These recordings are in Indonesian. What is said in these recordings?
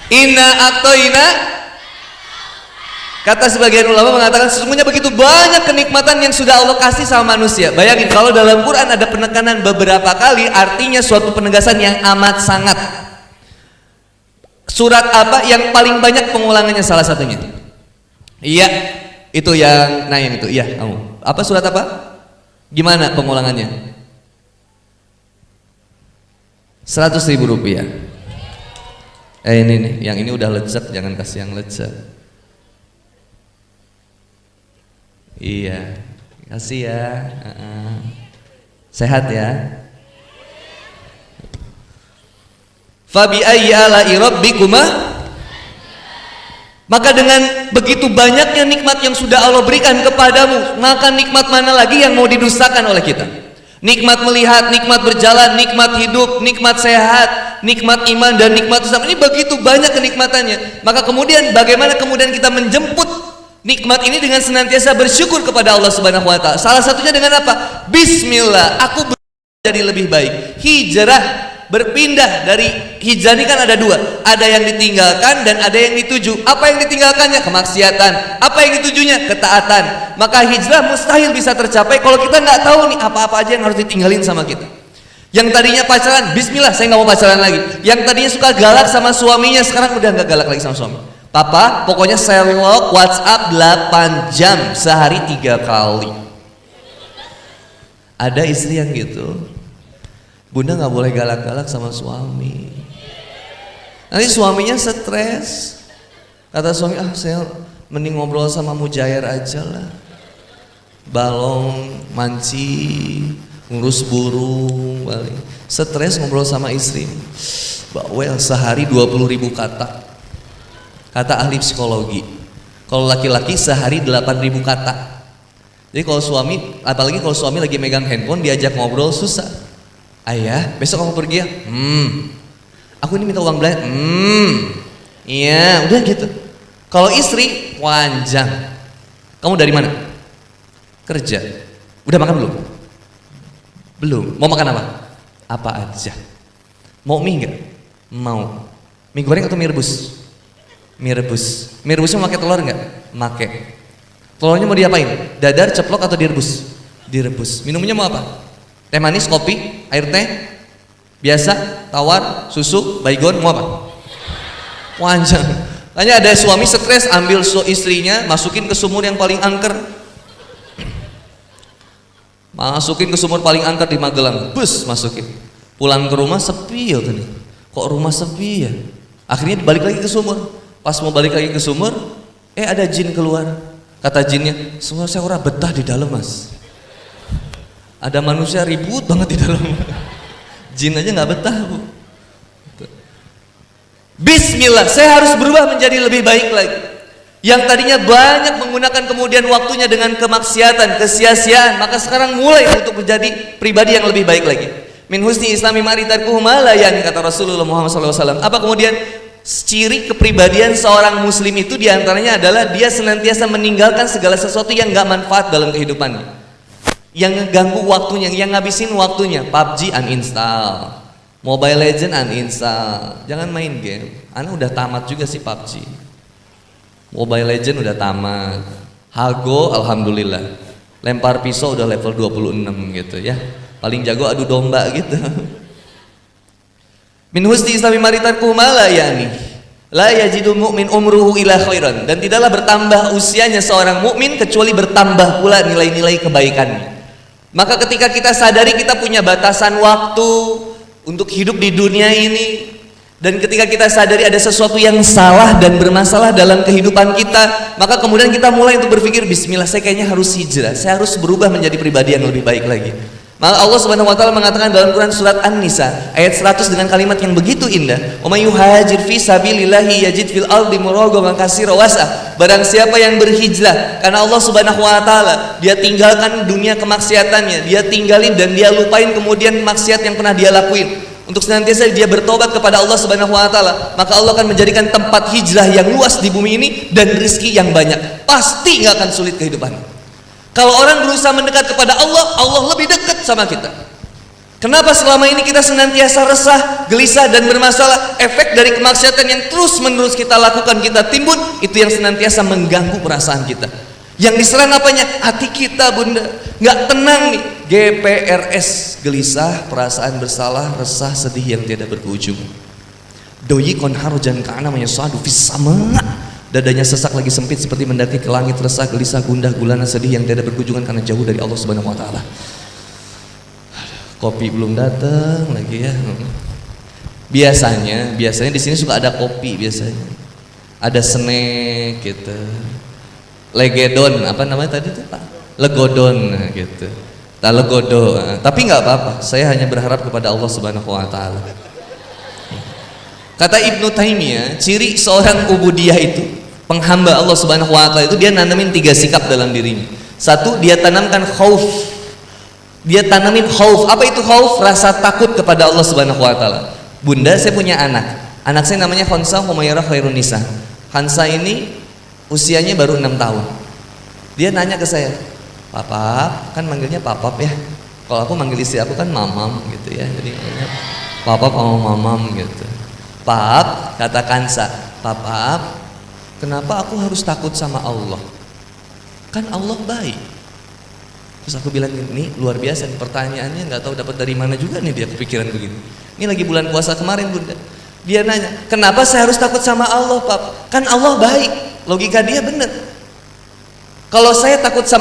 Inna atoina. Kata sebagian ulama mengatakan sesungguhnya begitu banyak kenikmatan yang sudah Allah kasih sama manusia. Bayangin kalau dalam Quran ada penekanan beberapa kali, artinya suatu penegasan yang amat sangat. Surat apa yang paling banyak pengulangannya salah satunya? Iya, itu yang yang itu. Iya, kamu. Apa surat apa? Gimana pengulangannya? 100.000 rupiah. Ini nih, yang ini udah lezat, jangan kasih yang lezat. Iya, kasih ya. Sehat ya. Fabi ayyi ala'i rabbikuma. Maka dengan begitu banyaknya nikmat yang sudah Allah berikan kepadamu, maka nikmat mana lagi yang mau didustakan oleh kita? Nikmat melihat, nikmat berjalan, nikmat hidup, nikmat sehat, nikmat iman dan nikmat Islam. Ini begitu banyak kenikmatannya. Maka kemudian bagaimana kemudian kita menjemput nikmat ini dengan senantiasa bersyukur kepada Allah Subhanahu wa taala. Salah satunya dengan apa? Bismillah, aku jadi lebih baik. Hijrah, berpindah dari hijrah ini kan ada dua, ada yang ditinggalkan dan ada yang dituju. Apa yang ditinggalkannya? Kemaksiatan. Apa yang ditujunya? Ketaatan. Maka hijrah mustahil bisa tercapai kalau kita nggak tahu nih apa-apa aja yang harus ditinggalin sama kita. Yang tadinya pacaran, bismillah saya nggak mau pacaran lagi. Yang tadinya suka galak sama suaminya, sekarang udah nggak galak lagi sama suami. Papa, pokoknya Sherlock WhatsApp 8 jam sehari 3 kali. Ada istri yang gitu. Bunda nggak boleh galak-galak sama suami. Nanti suaminya stres. Kata suami, saya mending ngobrol sama mujair aja lah. Balong, manci, ngurus burung, balik. Stres ngobrol sama istri. Bawel sehari 20.000 kata. Kata ahli psikologi. Kalau laki-laki sehari 8.000 kata. Jadi kalau suami, apalagi kalau suami lagi megang handphone, diajak ngobrol susah. Ayah, besok kamu pergi ya? Aku ini minta uang belanja. Iya, udah gitu. Kalau istri, panjang. Kamu dari mana? Kerja. Udah makan belum? Belum. Mau makan apa? Apa aja. Mau mie enggak? Mau. Mie goreng atau mie rebus? Mie rebus. Mie rebusnya mau pakai telur enggak? Make. Telurnya mau diapain? Dadar, ceplok atau direbus? Direbus. Minumnya mau apa? Teh manis, kopi, air teh, biasa, tawar, susu, baygon, mau apa? Panjang. Tanya ada suami stres, ambil istrinya, masukin ke sumur yang paling angker. Masukin ke sumur paling angker di Magelang, bus masukin. Pulang ke rumah sepi ya tadi. Kok rumah sepi ya? Akhirnya balik lagi ke sumur. Pas mau balik lagi ke sumur, ada jin keluar. Kata jinnya, semua saya ora betah di dalam mas. Ada manusia ribut banget di dalam. Jin aja nggak betah bu. Bismillah, saya harus berubah menjadi lebih baik lagi. Yang tadinya banyak menggunakan kemudian waktunya dengan kemaksiatan, kesia-siaan, maka sekarang mulai untuk menjadi pribadi yang lebih baik lagi. Min husni islami ma'ritarkuhu ma la yani, kata Rasulullah Muhammad SAW. Apa kemudian ciri kepribadian seorang muslim itu diantaranya adalah dia senantiasa meninggalkan segala sesuatu yang nggak manfaat dalam kehidupannya, yang ngeganggu waktunya, yang ngabisin waktunya. PUBG uninstall, Mobile Legend uninstall, jangan main game. Anda udah tamat juga sih PUBG, Mobile Legend udah tamat, Hago alhamdulillah, lempar pisau udah level 26 gitu ya, paling jago adu domba gitu. Min husni islami maritarkuhu ma la yani la yajidu mu'min umruhu ila khairan, dan tidaklah bertambah usianya seorang mukmin kecuali bertambah pula nilai-nilai kebaikannya. Maka ketika kita sadari kita punya batasan waktu untuk hidup di dunia ini, dan ketika kita sadari ada sesuatu yang salah dan bermasalah dalam kehidupan kita, maka kemudian kita mulai untuk berpikir, bismillah, saya kayaknya harus hijrah, saya harus berubah menjadi pribadi yang lebih baik lagi. Maka Allah Subhanahu wa taala mengatakan dalam Quran surat An-Nisa ayat 100 dengan kalimat yang begitu indah, "Wa may yuhajir fi sabilillahi yajid fil ardi muragaman katsira wasa." Barang siapa yang berhijrah karena Allah Subhanahu wa taala, dia tinggalkan dunia kemaksiatannya, dia tinggalin dan dia lupain kemudian maksiat yang pernah dia lakuin, untuk senantiasa dia bertobat kepada Allah Subhanahu wa taala, maka Allah akan menjadikan tempat hijrah yang luas di bumi ini dan rezeki yang banyak. Pasti nggak akan sulit kehidupannya. Kalau orang berusaha mendekat kepada Allah, Allah lebih dekat sama kita. Kenapa selama ini kita senantiasa resah, gelisah dan bermasalah? Efek dari kemaksiatan yang terus menerus kita lakukan, kita timbun, itu yang senantiasa mengganggu perasaan kita. Yang diserang apanya? Hati kita, Bunda. Nggak tenang nih. GPRS, gelisah, perasaan bersalah, resah, sedih yang tidak berujung. Doyi konharojan kana mayasadu fis sama. Dadanya sesak lagi sempit seperti mendaki ke langit, resah, gelisah, gundah, gulana, sedih yang tidak berkunjungan karena jauh dari Allah Subhanahu wa taala. Kopi belum datang lagi ya. Biasanya di sini suka ada kopi biasanya. Ada snack gitu. Legedon, apa namanya tadi tuh Pak? Legodon gitu. Legodo. Tapi nggak apa-apa. Saya hanya berharap kepada Allah Subhanahu wa taala. Kata Ibnu Taimiyah, ciri seorang ubudiyah itu, penghamba Allah Subhanahu wa taala itu dia nanamin 3 sikap dalam dirinya. 1, dia tanamkan khauf. Dia tanamin khauf. Apa itu khauf? Rasa takut kepada Allah Subhanahu wa taala. Bunda, saya punya anak. Anak saya namanya Khansa Humairah Khairun Nisa. Khansa ini usianya baru 6 tahun. Dia nanya ke saya, "Papa," kan manggilnya papap ya. Kalau aku manggil istri aku kan mamam gitu ya. Jadi papap sama mamam gitu. "Pap," kata Khansa, "Papap, kenapa aku harus takut sama Allah? Kan Allah baik." Terus aku bilang, ini luar biasa nih pertanyaannya, nggak tahu dapat dari mana juga nih dia kepikiran begini. Ini lagi bulan puasa kemarin, Bunda. Dia nanya, "Kenapa saya harus takut sama Allah, Pap? Kan Allah baik." Logika dia benar. Kalau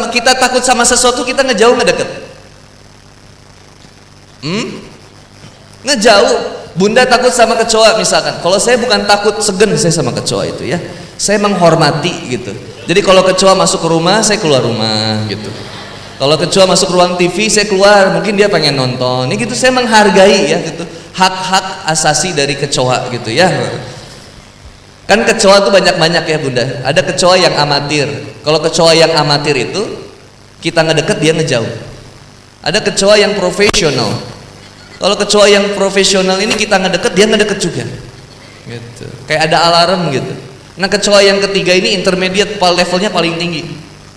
kita takut sama sesuatu, kita ngejauh nggak deket? Ngejauh. Bunda takut sama kecoa misalkan. Kalau saya bukan takut, segen saya sama kecoa itu ya. Saya menghormati gitu. Jadi kalau kecoa masuk ke rumah, saya keluar rumah gitu. Kalau kecoa masuk ruang TV, saya keluar, mungkin dia pengen nonton. Ini gitu, saya menghargai ya gitu. Hak-hak asasi dari kecoa gitu ya. Kan kecoa tuh banyak-banyak ya Bunda. Ada kecoa yang amatir. Kalau kecoa yang amatir itu kita ngedeket, dia ngejauh. Ada kecoa yang profesional. Kalau kecoa yang profesional ini kita ngedeket, dia ngedeket juga. Gitu. Kayak ada alarm gitu. Nah, kecoa yang ketiga ini intermediate, levelnya paling tinggi.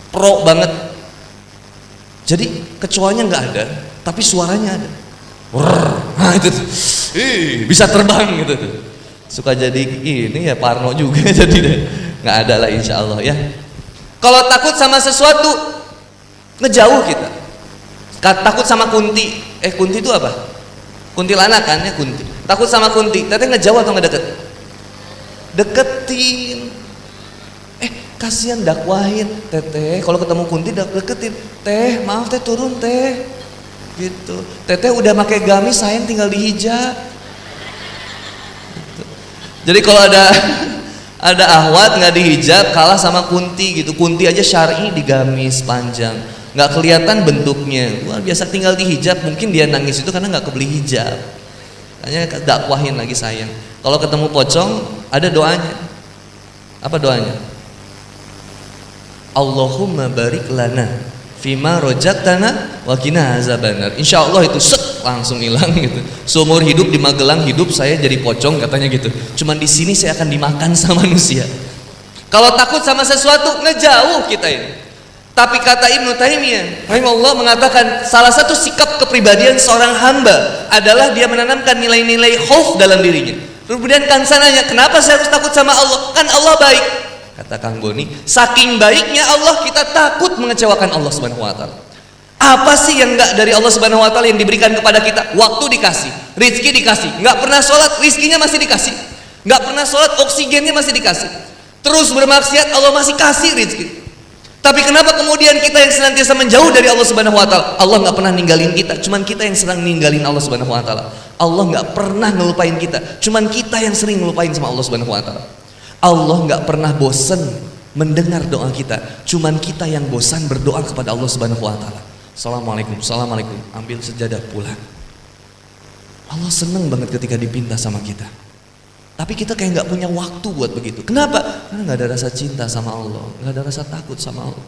Pro banget. Jadi kecoanya nggak ada, tapi suaranya ada. Nah itu tuh, bisa terbang gitu tuh. Suka jadi ini ya Parno juga jadi deh. Nggak ada lah insya Allah ya. Kalau takut sama sesuatu, ngejauh kita. Takut sama kunti. Kunti itu apa? Kuntilanak kan ya kunti. Takut sama kunti. Teteh ngejauh atau ngedeket? Deketin. Kasihan dakwahin, teteh kalau ketemu kunti deketin, "Teh maaf teh turun teh," gitu. "Teteh udah pakai gamis, sayang tinggal dihijab." Gitu. Jadi kalau ada ahwat nggak dihijab, kalah sama kunti gitu. Kunti aja syar'i di gamis panjang, nggak kelihatan bentuknya. Wah, biasa tinggal dihijab, mungkin dia nangis itu karena nggak kebeli hijab. Hanya dakwahin lagi sayang. Kalau ketemu pocong ada doanya. Apa doanya? "Allahumma barik lana fima rojaktana wa qina azabannar." Insya Allah itu langsung hilang gitu. Seumur hidup di Magelang hidup saya jadi pocong katanya gitu. Cuman di sini saya akan dimakan sama manusia. Kalau takut sama sesuatu, ngejauh kita ini. Tapi kata Ibnu Taimiyah rahimahullah mengatakan salah satu sikap kepribadian seorang hamba adalah dia menanamkan nilai-nilai khauf dalam dirinya. Kemudian Khansa nanya, "Kenapa saya harus takut sama Allah? Kan Allah baik." Kata Kang Boni, saking baiknya Allah kita takut mengecewakan Allah Subhanahu wa taala. Apa sih yang enggak dari Allah Subhanahu wa taala yang diberikan kepada kita? Waktu dikasih, rezeki dikasih. Enggak pernah sholat, rezekinya masih dikasih. Enggak pernah sholat, oksigennya masih dikasih. Terus bermaksiat, Allah masih kasih rezeki. Tapi kenapa kemudian kita yang senantiasa menjauh dari Allah Subhanahu wa taala? Allah enggak pernah ninggalin kita, cuman kita yang sering ninggalin Allah Subhanahu wa taala. Allah enggak pernah ngelupain kita, cuman kita yang sering ngelupain sama Allah Subhanahu wa taala. Allah nggak pernah bosan mendengar doa kita, cuman kita yang bosan berdoa kepada Allah Subhanahu wa taala. Assalamualaikum, assalamualaikum, ambil sejadah pulang. Allah seneng banget ketika dipinta sama kita. Tapi kita kayak nggak punya waktu buat begitu. Kenapa? Karena nggak ada rasa cinta sama Allah, nggak ada rasa takut sama Allah.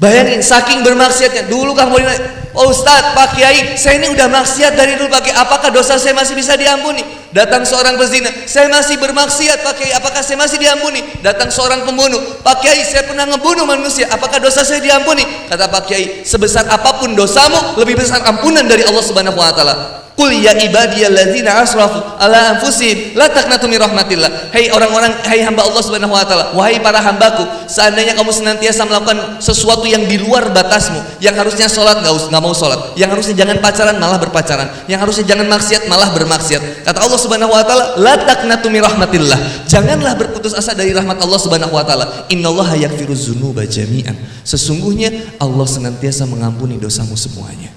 Bayangin, saking bermaksiatnya. Dulu Kang Boni "Oh Ustadz, Pak Kiai, saya ini udah maksiat dari dulu Pak Kiai, apakah dosa saya masih bisa diampuni?" Datang seorang pezina, "Saya masih bermaksiat Pak Kiai, apakah saya masih diampuni?" Datang seorang pembunuh, "Pak Kiai, saya pernah ngebunuh manusia, apakah dosa saya diampuni?" Kata Pak Kiai, "Sebesar apapun dosamu, lebih besar ampunan dari Allah Subhanahu wa taala." Qul ya ibadiyalladzina asrafu ala anfusihim la taqnatu min rahmatillah. Hai orang-orang, hai hamba Allah Subhanahu wa taala, wahai para hambaku, seandainya kamu senantiasa melakukan sesuatu yang di luar batasmu, yang harusnya sholat nggak mau sholat, yang harusnya jangan pacaran malah berpacaran, yang harusnya jangan maksiat malah bermaksiat. Kata Allah Subhanahu wa taala, la taqnatu min rahmatillah. Janganlah berputus asa dari rahmat Allah Subhanahu wa taala. Innallaha yaghfiruz dzunuba jami'an. Sesungguhnya Allah senantiasa mengampuni dosamu semuanya.